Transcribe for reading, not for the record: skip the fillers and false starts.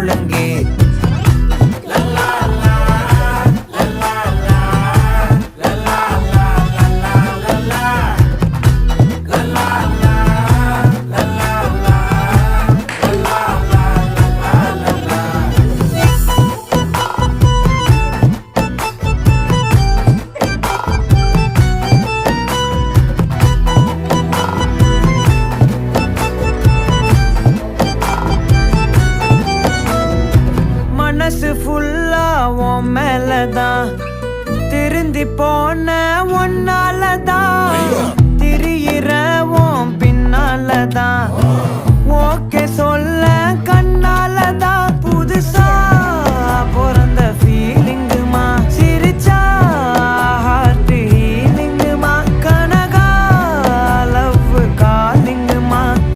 முழங்கு. மனசு ஃபுல்லா உன் மேலதான், திருந்தி போன ஒன்னாலதான், திரியிற உன் பின்னாலதான், ஓகே சொல்ல கண்ணாலதான்,